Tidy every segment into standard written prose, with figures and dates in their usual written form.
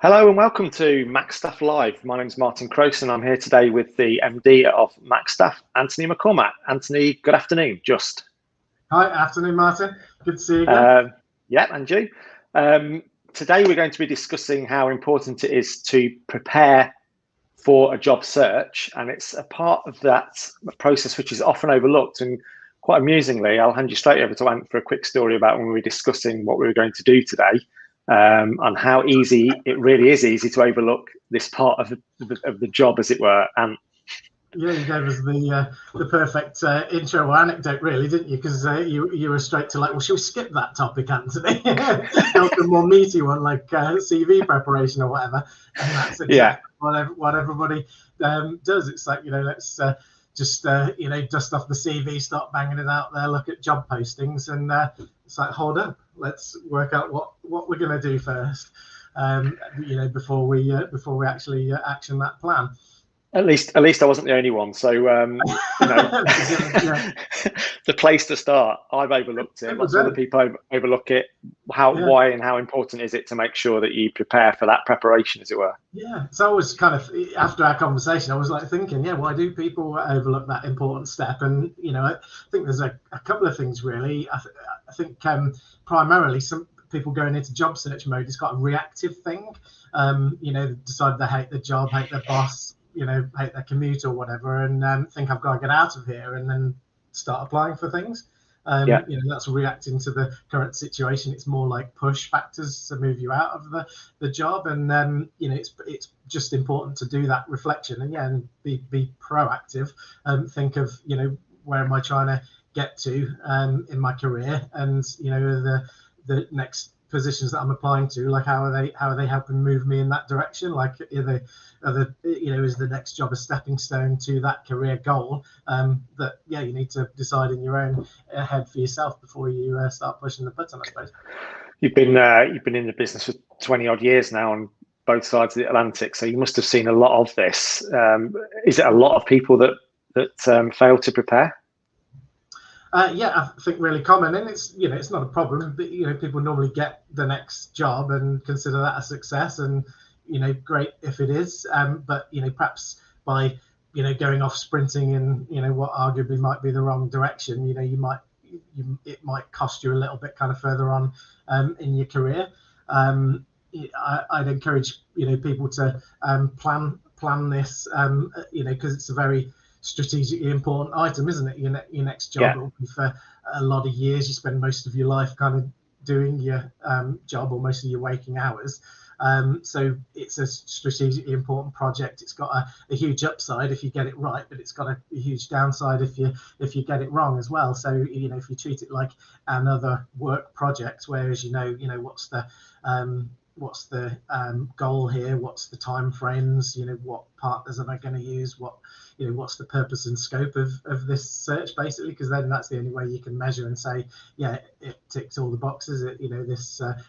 Hello and welcome to Macstaff Live. My name is Martin Croson. I'm here today with the MD of Macstaff, Anthony McCormack. Anthony, good afternoon. Just. Hi, afternoon, Martin. Good to see you again. Yeah, and you. Today we're going to be discussing how important it is to prepare for a job search, and it's a part of that process which is often overlooked. And quite amusingly, I'll hand you straight over to Ant for a quick story about when we were discussing what we were going to do today. On how easy it really is easy to overlook this part of the job, as it were. And yeah, you gave us the perfect intro or anecdote, really, didn't you? Because you were straight to like, well, should we skip that topic, Anthony? Go for a more meaty one, like CV preparation or whatever. And that's exactly what everybody does. It's like, let's just dust off the CV, start banging it out there, look at job postings, and it's like, hold up, let's work out what we're going to do first, before we actually action that plan. At least I wasn't the only one. So the place to start. I've overlooked it. Lots of other people overlook it. Why and how important is it to make sure that you prepare for that preparation, as it were? Yeah. So I was kind of, after our conversation, I was like thinking, why do people overlook that important step? And I think there's a couple of things really. I think primarily some people going into job search mode is quite a reactive thing. Decide they hate the job, hate their boss, hate their commute or whatever, and think I've got to get out of here, and then start applying for things. That's reacting to the current situation. It's more like push factors to move you out of the job, and it's just important to do that reflection and be proactive. Think of where am I trying to get to in my career, and the next positions that I'm applying to, like how are they helping move me in that direction? Like is the next job a stepping stone to that career goal? That you need to decide in your own head for yourself before you start pushing the button, I suppose. You've been in the business for 20 odd years now on both sides of the Atlantic, so you must have seen a lot of this. Is it a lot of people that fail to prepare? I think really common, and it's not a problem, but people normally get the next job and consider that a success, and great if it is, but perhaps by going off sprinting in what arguably might be the wrong direction, it might cost you a little bit kind of further on in your career. I'd encourage people to plan this, because it's a very strategically important item, isn't it? Your next job will be for a lot of years. You spend most of your life kind of doing your job, or most of your waking hours. So it's a strategically important project. It's got a huge upside if you get it right, but it's got a huge downside if you get it wrong as well. So if you treat it like another work project, whereas what's the goal here, what's the time frames, what partners am I going to use, what's the purpose and scope of this search, basically, because then that's the only way you can measure and say, it ticks all the boxes.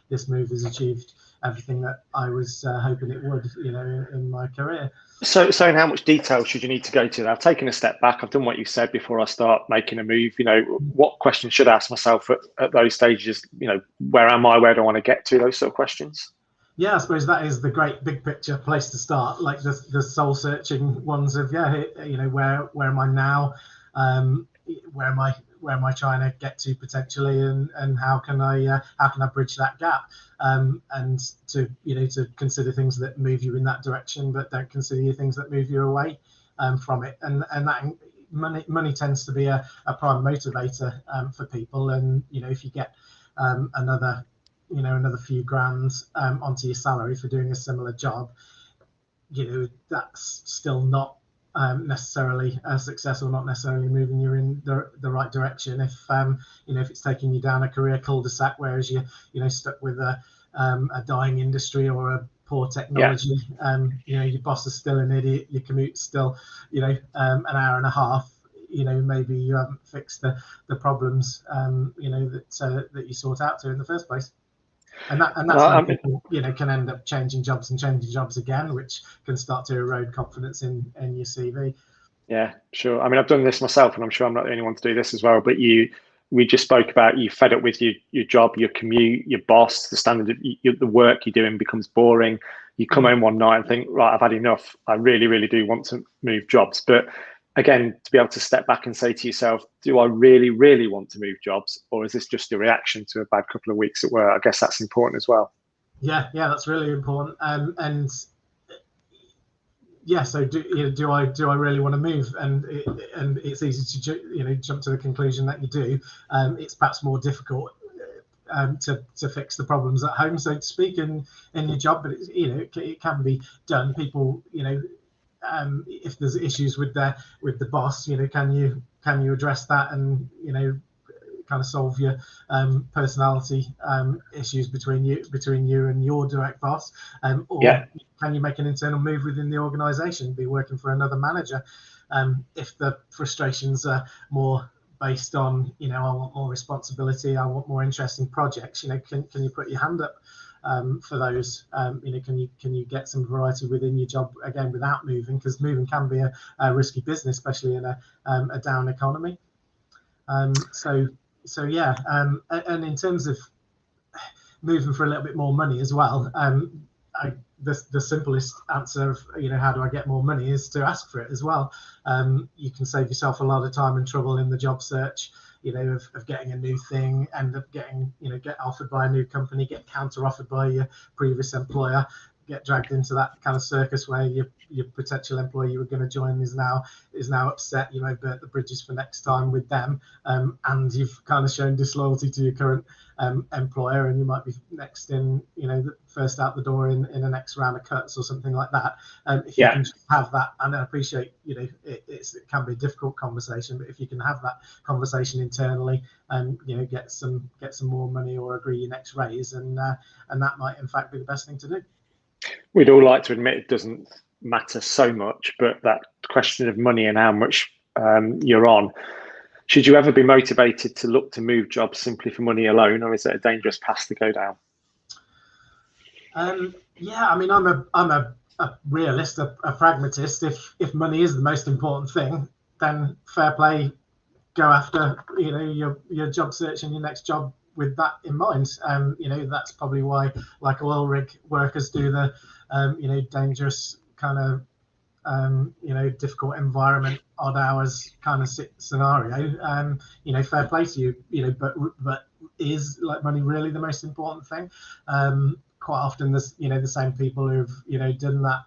This move has achieved everything that I was hoping it would, in my career. So in how much detail should you need to go to? I've taken a step back. I've done what you said before I start making a move. What questions should I ask myself at those stages? Where am I? Where do I want to get to? Those sort of questions. Yeah, I suppose that is the great big picture place to start, like the soul searching ones of where am I now, where am I trying to get to potentially, and how can I bridge that gap, and to consider things that move you in that direction, but don't consider things that move you away from it, and that money tends to be a prime motivator for people, and if you get another few grand onto your salary for doing a similar job, that's still not necessarily a success, or not necessarily moving you in the right direction. If it's taking you down a career cul-de-sac, whereas you're stuck with a dying industry or a poor technology, your boss is still an idiot, your commute's still an hour and a half. Maybe you haven't fixed the problems that you sought out to in the first place. And that's when people, can end up changing jobs again, which can start to erode confidence in your CV. Yeah, sure. I mean, I've done this myself, and I'm sure I'm not the only one to do this as well. But we just spoke about you fed up with your job, your commute, your boss, the standard of the work you're doing becomes boring. You come home one night and think, right, I've had enough. I really, really do want to move jobs. But again, to be able to step back and say to yourself, do I really, really want to move jobs? Or is this just a reaction to a bad couple of weeks at work? I guess that's important as well. Yeah, that's really important. And yeah, so do I really want to move? And it's easy to jump to the conclusion that you do. It's perhaps more difficult to fix the problems at home, so to speak, in your job, but it can be done. People, if there's issues with the boss, can you address that and kind of solve your personality issues between you and your direct boss, or can you make an internal move within the organization, be working for another manager? If the frustrations are more based on, I want more responsibility, I want more interesting projects, can you put your hand up for those? Can you get some variety within your job, again, without moving, because moving can be a risky business, especially in a down economy. So yeah, and in terms of moving for a little bit more money as well, the simplest answer of how do I get more money is to ask for it as well. You can save yourself a lot of time and trouble in the job search, of getting a new thing, end up getting get offered by a new company, get counter offered by your previous employer, get dragged into that kind of circus where your potential employer you were going to join is now upset. You may burnt the bridges for next time with them, and you've kind of shown disloyalty to your current employer, and you might be next in, the first out the door in the next round of cuts or something like that. If you can just have that, and I appreciate, it can be a difficult conversation, but if you can have that conversation internally and get some more money or agree your next raise, and that might in fact be the best thing to do. We'd all like to admit it doesn't matter so much, but that question of money and how much you're on, should you ever be motivated to look to move jobs simply for money alone, or is it a dangerous path to go down? Yeah, I mean, I'm a realist, a pragmatist. If money is the most important thing, then fair play, go after your job search and your next job with that in mind. That's probably why, like oil rig workers do the dangerous kind of difficult environment, odd hours kind of scenario. Fair play to you. But is like money really the most important thing? Quite often there's the same people who've done that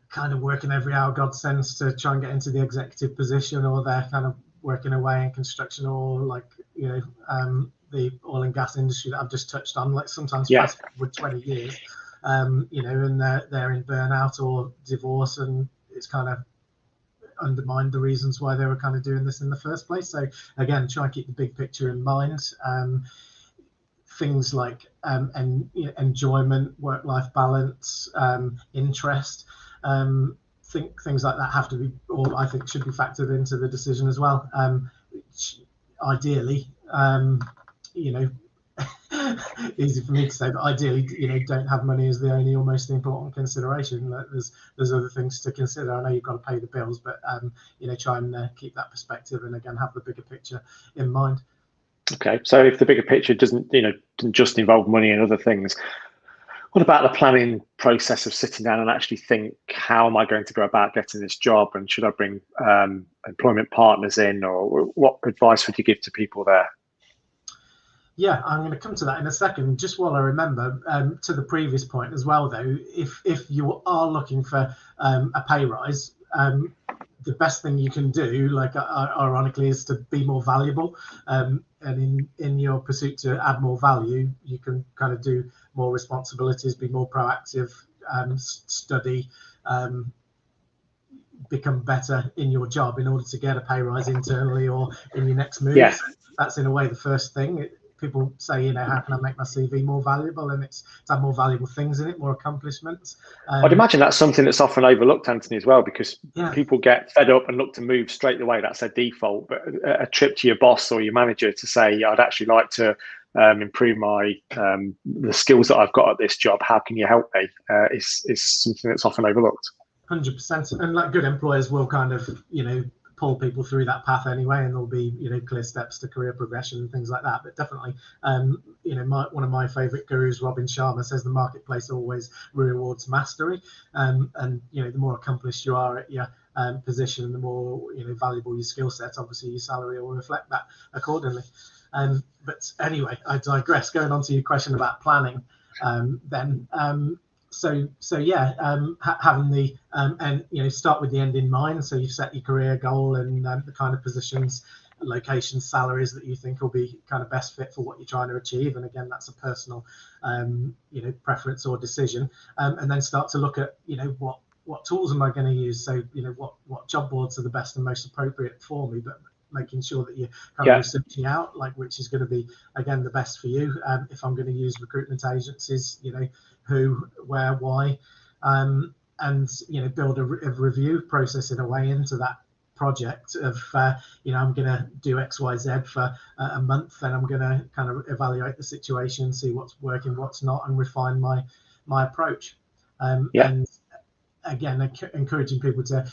kind of working every hour God sends to try and get into the executive position, or they're kind of working away in construction, or like the oil and gas industry that I've just touched on, like sometimes fast forward 20 years, and they're in burnout or divorce, and it's kind of undermined the reasons why they were kind of doing this in the first place. So again, try and keep the big picture in mind. Things like enjoyment, work-life balance, interest, things like that have to be, or I think should be factored into the decision as well. Ideally, easy for me to say, but ideally, don't have money as the only or most important consideration. There's other things to consider. I know you've got to pay the bills, but try and keep that perspective, and again, have the bigger picture in mind. Okay, so if the bigger picture doesn't just involve money and other things, what about the planning process of sitting down and actually think, how am I going to go about getting this job, and should I bring employment partners in, or what advice would you give to people there? Yeah, I'm going to come to that in a second. Just while I remember, to the previous point as well, though, if you are looking for a pay rise, the best thing you can do, like ironically, is to be more valuable. And in your pursuit to add more value, you can kind of do more responsibilities, be more proactive, study, become better in your job in order to get a pay rise internally or in your next move. Yeah. That's in a way the first thing. People say, how can I make my CV more valuable? And it's to have more valuable things in it, more accomplishments. I'd imagine that's something that's often overlooked, Anthony, as well, because people get fed up and look to move straight away. That's their default. But a trip to your boss or your manager to say, I'd actually like to improve my the skills that I've got at this job. How can you help me? Is something that's often overlooked. 100%. And like good employers will kind of, pull people through that path anyway, and there'll be, you know, clear steps to career progression and things like that. But definitely, you know, one of my favorite gurus, Robin Sharma, says the marketplace always rewards mastery, and you know, the more accomplished you are at your position, the more, you know, valuable your skill set, obviously your salary will reflect that accordingly. But anyway, I digress. Going on to your question about planning, then. So yeah, having the and, you know, start with the end in mind. So you've set your career goal and the kind of positions, locations, salaries that you think will be kind of best fit for what you're trying to achieve. And again, that's a personal, you know, preference or decision. And then start to look at, you know, what tools am I going to use? So, you know, what job boards are the best and most appropriate for me, but making sure that you're kind of researching out, like, which is going to be, again, the best for you. If I'm going to use recruitment agencies, you know, who, where, why, and, you know, build a review process in a way into that project of, you know, I'm going to do X, Y, Z for a month, and I'm going to kind of evaluate the situation, see what's working, what's not, and refine my approach. And again, encouraging people to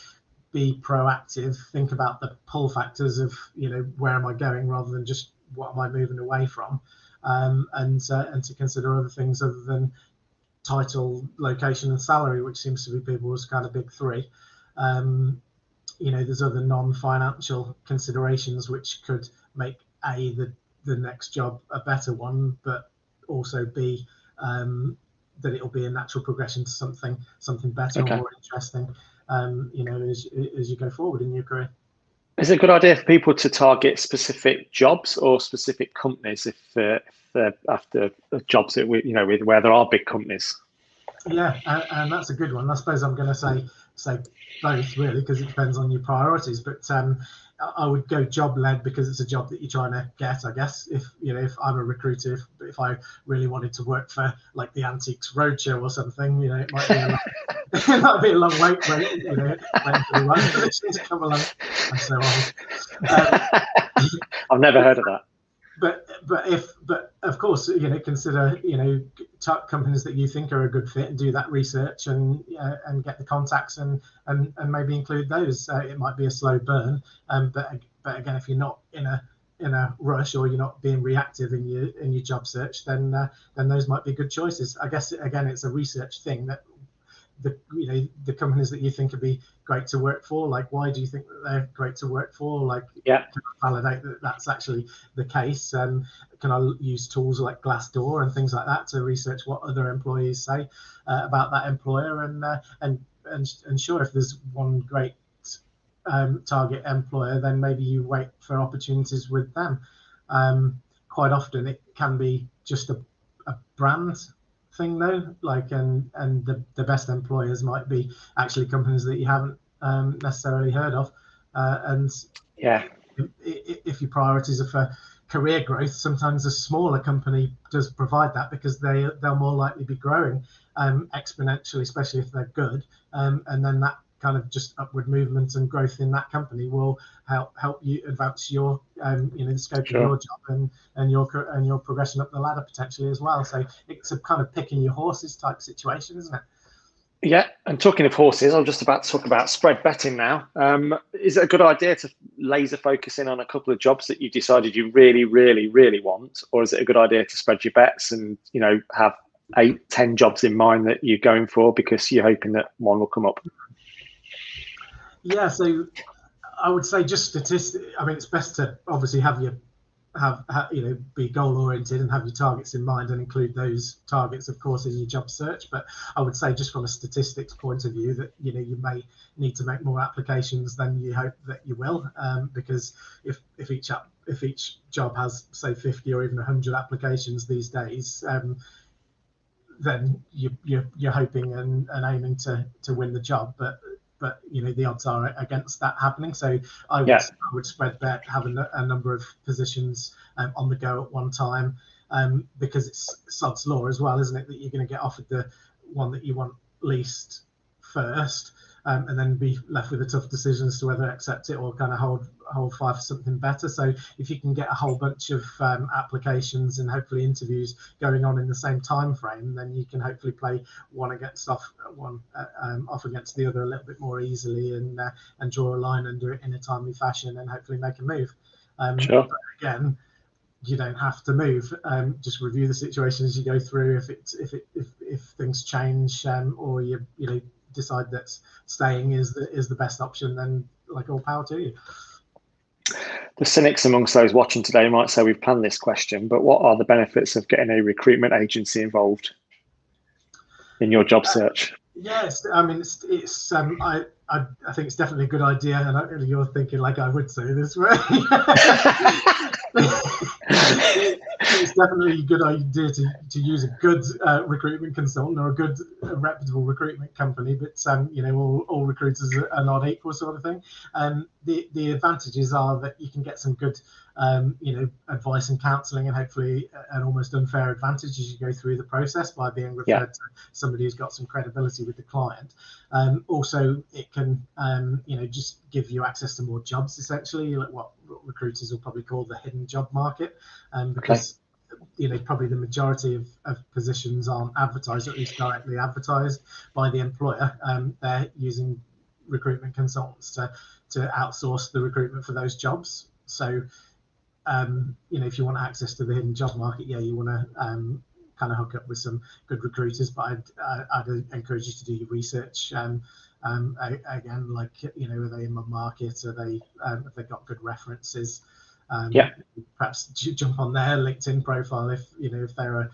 be proactive, think about the pull factors of, you know, where am I going rather than just what am I moving away from, and to consider other things other than title, location, and salary, which seems to be people's kind of big three. You know, there's other non-financial considerations which could make A, the next job a better one, but also B, that it'll be a natural progression to something better or more interesting, you know, as you go forward in your career. Is it a good idea for people to target specific jobs or specific companies if they're after jobs that you know, with where there are big companies? Yeah, and that's a good one. I suppose I'm going to say both, really, because it depends on your priorities. But I would go job led because it's a job that you're trying to get, I guess. If, you know, if I'm a recruiter, if I really wanted to work for like the Antiques Roadshow or something, you know, it might be a long, it might be a long wait, you know, waiting for the right position to come along. I'm so old. I've never heard of that. But of course, you know, consider, you know, companies that you think are a good fit and do that research and get the contacts and maybe include those. It might be a slow burn, but again, if you're not in a rush or you're not being reactive in your job search, then those might be good choices. I guess again, it's a research thing that the companies that you think would be great to work for, like, why do you think that they're great to work for? Like, can I validate that that's actually the case? Can I use tools like Glassdoor and things like that to research what other employees say about that employer? And sure, if there's one great target employer, then maybe you wait for opportunities with them. Quite often it can be just a brand thing though, like, and the best employers might be actually companies that you haven't necessarily heard of, and if your priorities are for career growth, sometimes a smaller company does provide that because they'll more likely be growing exponentially, especially if they're good, and then that kind of just upward movement and growth in that company will help you advance your you know, the scope of your job and your progression up the ladder potentially as well. So it's a kind of picking your horses type situation, isn't it? Yeah, and talking of horses, I'm just about to talk about spread betting now. Is it a good idea to laser focus in on a couple of jobs that you decided you really, really, really want, or is it a good idea to spread your bets and, you know, have 8-10 jobs in mind that you're going for because you're hoping that one will come up? Yeah, so I would say just statistically, I mean, it's best to obviously have you know, be goal oriented and have your targets in mind and include those targets, of course, in your job search. But I would say just from a statistics point of view that, you know, you may need to make more applications than you hope that you will, because if each job has, say, 50 or even 100 applications these days, then you're hoping and aiming to win the job, but you know, the odds are against that happening. So I would spread bet, having a number of positions on the go at one time, because it's sod's law as well, isn't it, that you're going to get offered the one that you want least first. and then be left with a tough decision as to whether to accept it or kind of hold fire for something better. So if you can get a whole bunch of applications and hopefully interviews going on in the same time frame, then you can hopefully play one off against the other a little bit more easily, and draw a line under it in a timely fashion, and hopefully make a move. Sure. But again, you don't have to move. Just review the situation as you go through. If things change, or you decide that staying is the best option, then like, all power to you. The cynics amongst those watching today might say we've planned this question, but what are the benefits of getting a recruitment agency involved in your job search? Yes, I mean, I think it's definitely a good idea, and you're thinking like I would say this, right? It's definitely a good idea to use a good recruitment consultant or a good reputable recruitment company, but all recruiters are not equal, sort of thing. The advantages are that you can get some good advice and counselling, and hopefully an almost unfair advantage as you go through the process by being referred to somebody who's got some credibility with the client. Also, it can just give you access to more jobs, essentially, like what recruiters will probably call the hidden job market, because probably the majority of positions aren't advertised, or at least directly advertised by the employer. They're using recruitment consultants to outsource the recruitment for those jobs. So if you want access to the hidden job market, you want to kind of hook up with some good recruiters, but I'd encourage you to do your research. Again, like, are they in the market? Have they got good references? Perhaps jump on their LinkedIn profile if they're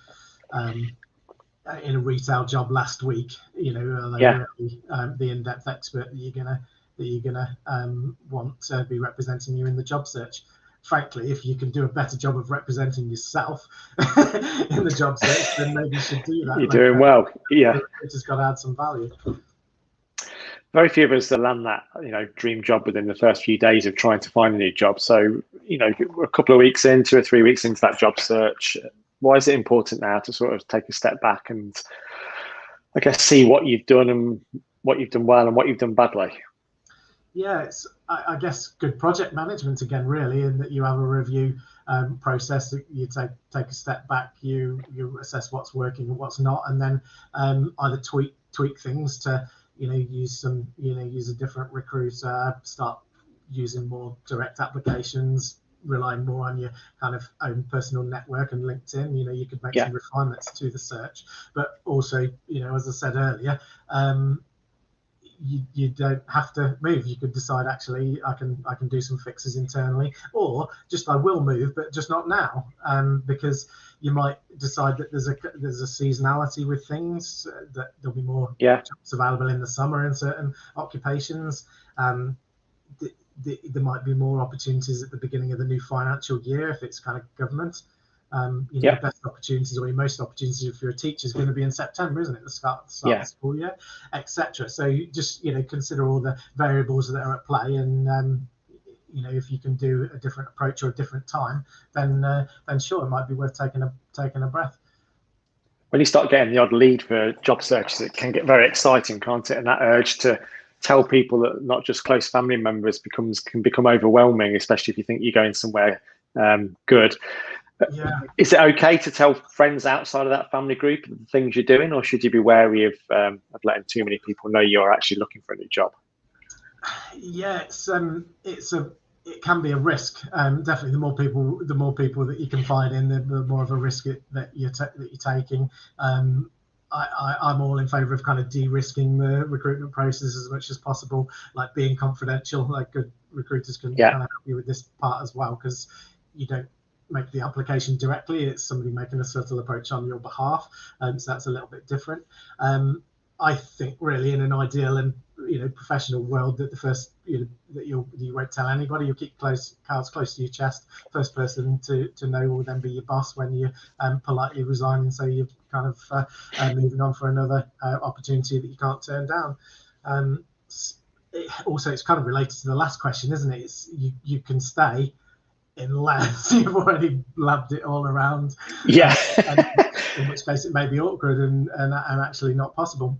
in a retail job last week. Are they really the in-depth expert that you're gonna want to be representing you in the job search? Frankly, if you can do a better job of representing yourself in the job search, then maybe you should do that. You're doing well. It's just got to add some value. Very few of us land that dream job within the first few days of trying to find a new job. So we're a couple of weeks in, 2 or 3 weeks into that job search. Why is it important now to sort of take a step back and, I guess, see what you've done and what you've done well and what you've done badly? Yeah, it's, I guess, good project management again, really, in that you have a review process. You take a step back, you assess what's working and what's not, and then either tweak things to use a different recruiter, start using more direct applications, relying more on your kind of own personal network and LinkedIn. You could make some refinements to the search, but also, as I said earlier, you don't have to move. You could decide, actually, I can do some fixes internally, or just I will move, but just not now, because you might decide that there's a seasonality with things, that there'll be more jobs available in the summer in certain occupations. There might be more opportunities at the beginning of the new financial year if it's kind of government. The best opportunities, or most opportunities if you're a teacher, is going to be in September, isn't it? The start of the school year, etc. So you just consider all the variables that are at play, and if you can do a different approach or a different time, then sure, it might be worth taking a breath. When you start getting the odd lead for job searches, it can get very exciting, can't it? And that urge to tell people that not just close family members can become overwhelming, especially if you think you're going somewhere good. Is it okay to tell friends outside of that family group the things you're doing, or should you be wary of letting too many people know you're actually looking for a new job? It can be a risk. Definitely, the more people that you confide in, the more of a risk that you're taking. I'm all in favour of kind of de-risking the recruitment process as much as possible, like being confidential. Like, good recruiters can kind of help you with this part as well, because you don't make the application directly. It's somebody making a subtle approach on your behalf, so that's a little bit different. I think, really, in an ideal and professional world, that the first that you won't tell anybody. You'll keep cards close to your chest. First person to know will then be your boss when you politely resign and say you're kind of moving on for another opportunity that you can't turn down. Also, it's kind of related to the last question, isn't it? It's you can stay unless you've already blabbed it all around. And in which case it may be awkward and actually not possible.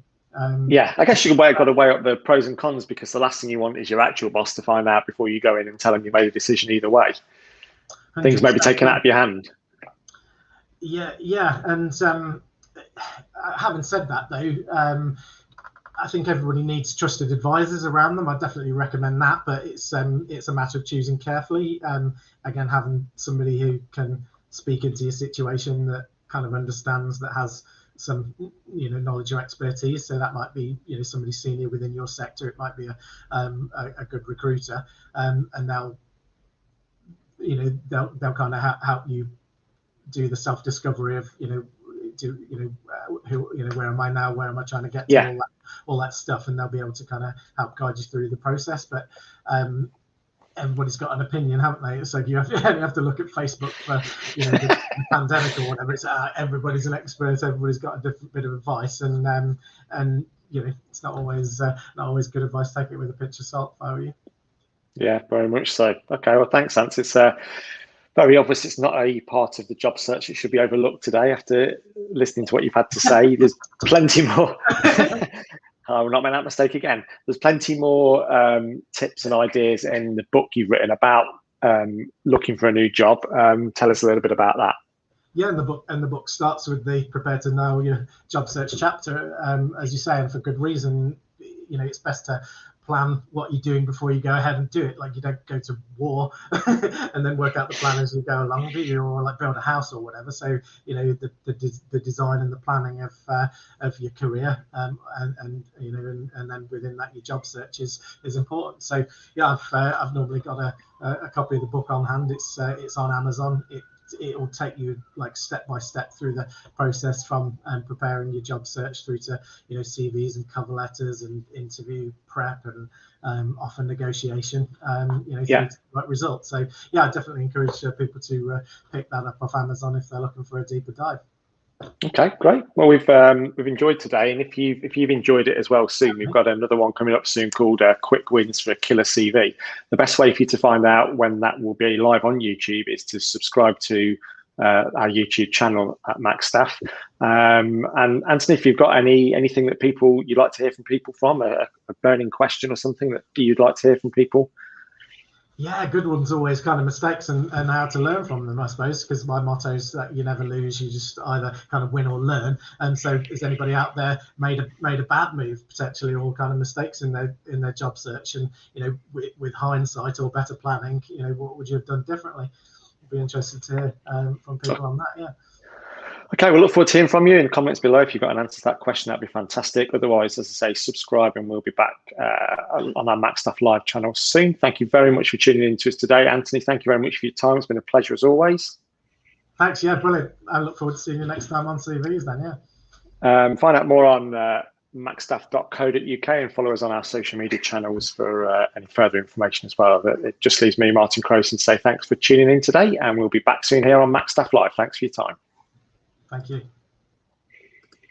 Yeah, I guess you've got to weigh up the pros and cons, because the last thing you want is your actual boss to find out before you go in and tell them you made a decision either way. Things may be taken out of your hand. Yeah, and having said that, though, I think everybody needs trusted advisors around them. I definitely recommend that, but it's a matter of choosing carefully. Again, having somebody who can speak into your situation, that kind of understands, that has some knowledge or expertise. So that might be somebody senior within your sector. It might be a good recruiter, and they'll kind of help you do the self-discovery of where am I now, where am I trying to get to, all that stuff, and they'll be able to kind of help guide you through the process. But everybody's got an opinion, haven't they? It's like you have to look at Facebook for the pandemic or whatever. It's everybody's an expert, everybody's got a different bit of advice, and it's not always good advice. Take it with a pinch of salt, if I were you. Yeah, very much so. Okay, well, thanks, Ant. It's very obvious it's not a part of the job search that should be overlooked today. After listening to what you've had to say, there's plenty more. I will not make that mistake again. There's plenty more tips and ideas in the book you've written about looking for a new job. Tell us a little bit about that. Yeah, and the book starts with the prepare to know your job search chapter, as you say, and for good reason. It's best to plan what you're doing before you go ahead and do it. Like, you don't go to war and then work out the plan as you go along, do you? Or like build a house or whatever. So the design and the planning of your career, and then within that your job search is important. So yeah, I've normally got a copy of the book on hand. It's on Amazon. It will take you like step by step through the process, from preparing your job search through to CVs and cover letters and interview prep and offer negotiation, through to the right result. So yeah, I definitely encourage people to pick that up off Amazon if they're looking for a deeper dive. Okay, great. Well, we've enjoyed today, and if you've enjoyed it as well, soon we've got another one coming up soon called Quick Wins for a Killer CV. The best way for you to find out when that will be live on YouTube is to subscribe to our YouTube channel at Macstaff. And Anthony, if you've got anything that you'd like to hear from people from, a burning question or something that you'd like to hear from people. Yeah, good ones always kind of mistakes and how to learn from them, I suppose, because my motto is that you never lose, you just either kind of win or learn. And so has anybody out there made a bad move potentially, or kind of mistakes in their job search, and with hindsight or better planning, what would you have done differently? I'd be interested to hear from people on that. Yeah. Okay, we'll look forward to hearing from you in the comments below. If you've got an answer to that question, that'd be fantastic. Otherwise, as I say, subscribe, and we'll be back on our Macstaff Live channel soon. Thank you very much for tuning in to us today. Anthony, thank you very much for your time. It's been a pleasure as always. Thanks. Yeah, brilliant. I look forward to seeing you next time on CVs then, yeah. Find out more on macstaff.co.uk and follow us on our social media channels for any further information as well. It just leaves me, Martin Crowson, to say thanks for tuning in today, and we'll be back soon here on Macstaff Live. Thanks for your time. Thank you.